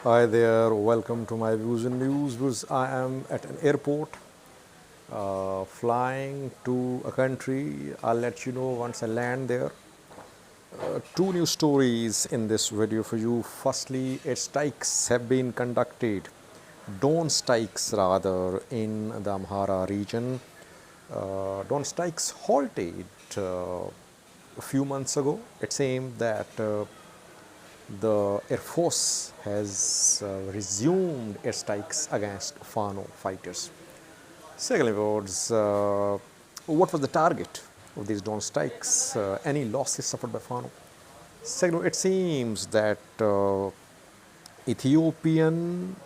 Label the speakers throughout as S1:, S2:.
S1: Hi there, welcome to my Views and News. I am at an airport flying to a country. I'll let you know once I land there. Two new stories in this video for you. Firstly, strikes have been conducted, dawn strikes rather, in the Amhara region. Dawn strikes halted a few months ago. It seemed that the Air Force has resumed airstrikes against Fano fighters. Secondly, what was the target of these drone strikes? Any losses suffered by Fano? Second, it seems that Ethiopian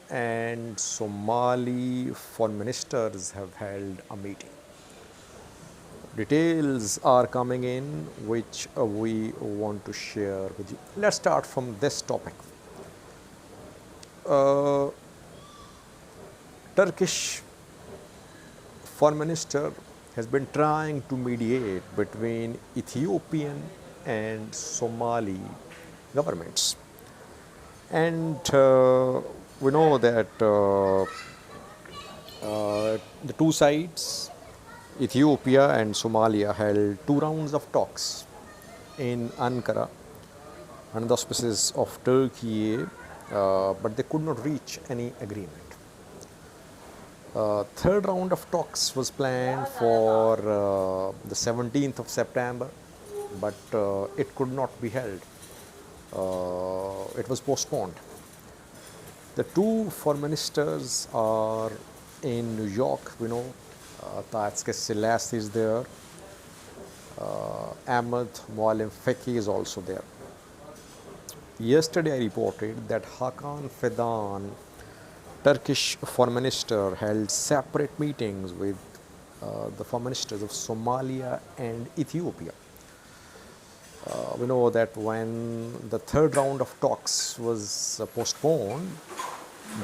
S1: and Somali foreign ministers have held a meeting. Details are coming in which we want to share with you. Let's start from this topic. Turkish foreign minister has been trying to mediate between Ethiopian and Somali governments. And we know that the two sides, Ethiopia and Somalia, held two rounds of talks in Ankara under the auspices of Turkey, but they could not reach any agreement. Third round of talks was planned for the 17th of September, but it could not be held. It was postponed. The two foreign ministers are in New York. We know Taatske Selassie is there. Ahmed Mualim Feki is also there. Yesterday I reported that Hakan Fidan, Turkish foreign minister, held separate meetings with the foreign ministers of Somalia and Ethiopia. We know that when the third round of talks was postponed,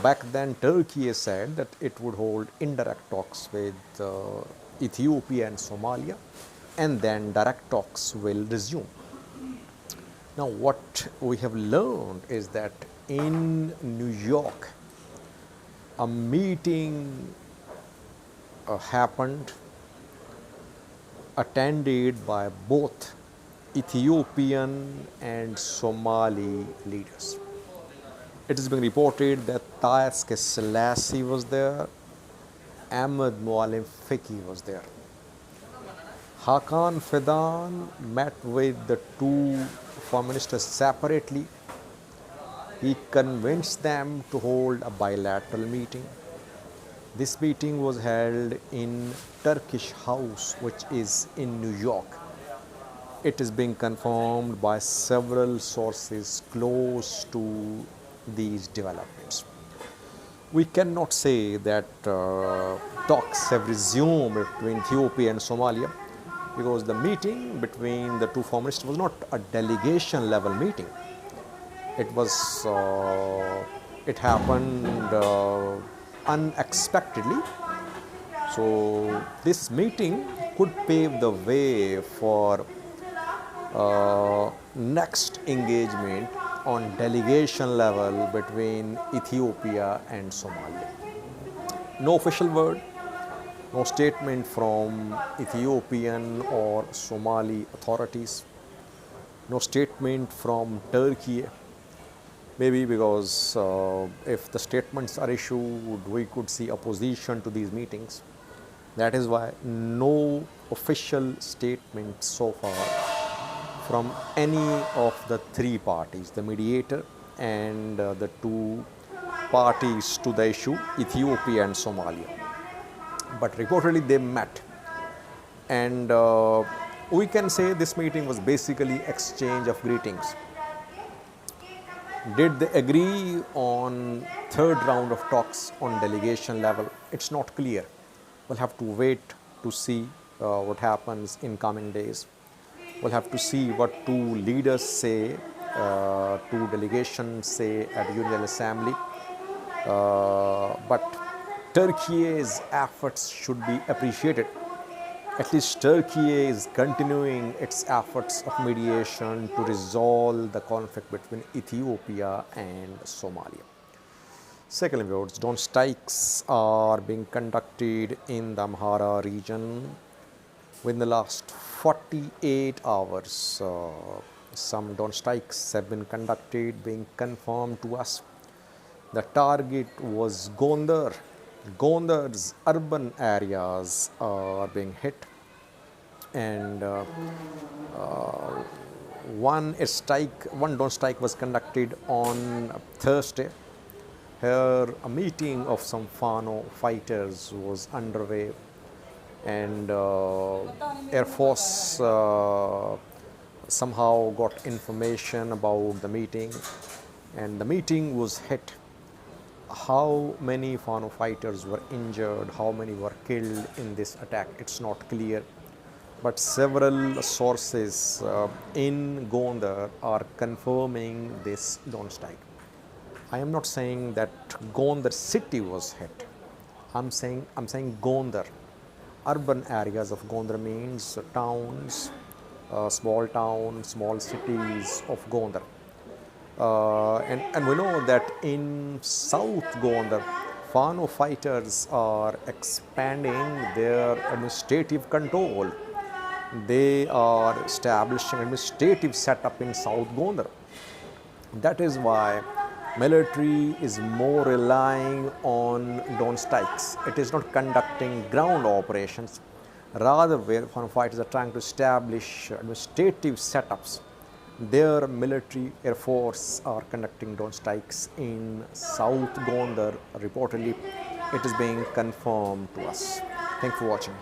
S1: back then Turkey said that it would hold indirect talks with Ethiopia and Somalia, and then direct talks will resume. Now, what we have learned is that in New York, a meeting happened, attended by both Ethiopian and Somali leaders. It is being reported that Taatske Selassie was there, Ahmed Mualim Feki was there. Hakan Fidan met with the two foreign ministers separately. He convinced them to hold a bilateral meeting. This meeting was held in Turkish House, which is in New York. It is being confirmed by several sources close to these developments. We cannot say that talks have resumed between Ethiopia and Somalia, because the meeting between the two foreign ministers was not a delegation level meeting. It happened unexpectedly. So this meeting could pave the way for next engagement on delegation level between Ethiopia and Somalia. No official word, no statement from Ethiopian or Somali authorities, no statement from Turkey. Maybe because if the statements are issued, we could see opposition to these meetings. That is why no official statement so far from any of the three parties, the mediator and the two parties to the issue, Ethiopia and Somalia. But reportedly they met, and we can say this meeting was basically exchange of greetings. Did they agree on third round of talks on delegation level? It's not clear. We'll have to wait to see what happens in coming days. We'll have to see what two leaders say, two delegations say at the Union Assembly. But Turkey's efforts should be appreciated. At least Turkey is continuing its efforts of mediation to resolve the conflict between Ethiopia and Somalia. Secondly, viewers, drone strikes are being conducted in the Amhara region within the last 48 hours. Some drone strikes have been conducted, being confirmed to us. The target was Gondar. Gondar's urban areas are being hit, and one drone strike was conducted on Thursday. Here, a meeting of some Fano fighters was underway, and Air Force somehow got information about the meeting, and the meeting was hit. How many Fano fighters were injured, how many were killed in this attack, it's not clear. But several sources in Gondar are confirming this drone strike. I am not saying that Gondar city was hit. I'm saying Gondar. Urban areas of Gondar means towns, small towns, small cities of Gondar. And we know that in South Gondar, Fano fighters are expanding their administrative control. They are establishing administrative setup in South Gondar. That is why military is more relying on drone strikes. It is not conducting ground operations. Rather, where Fano fighters are trying to establish administrative setups, their military air force are conducting drone strikes in South Gondar. Reportedly, it is being confirmed to us. Thanks for watching.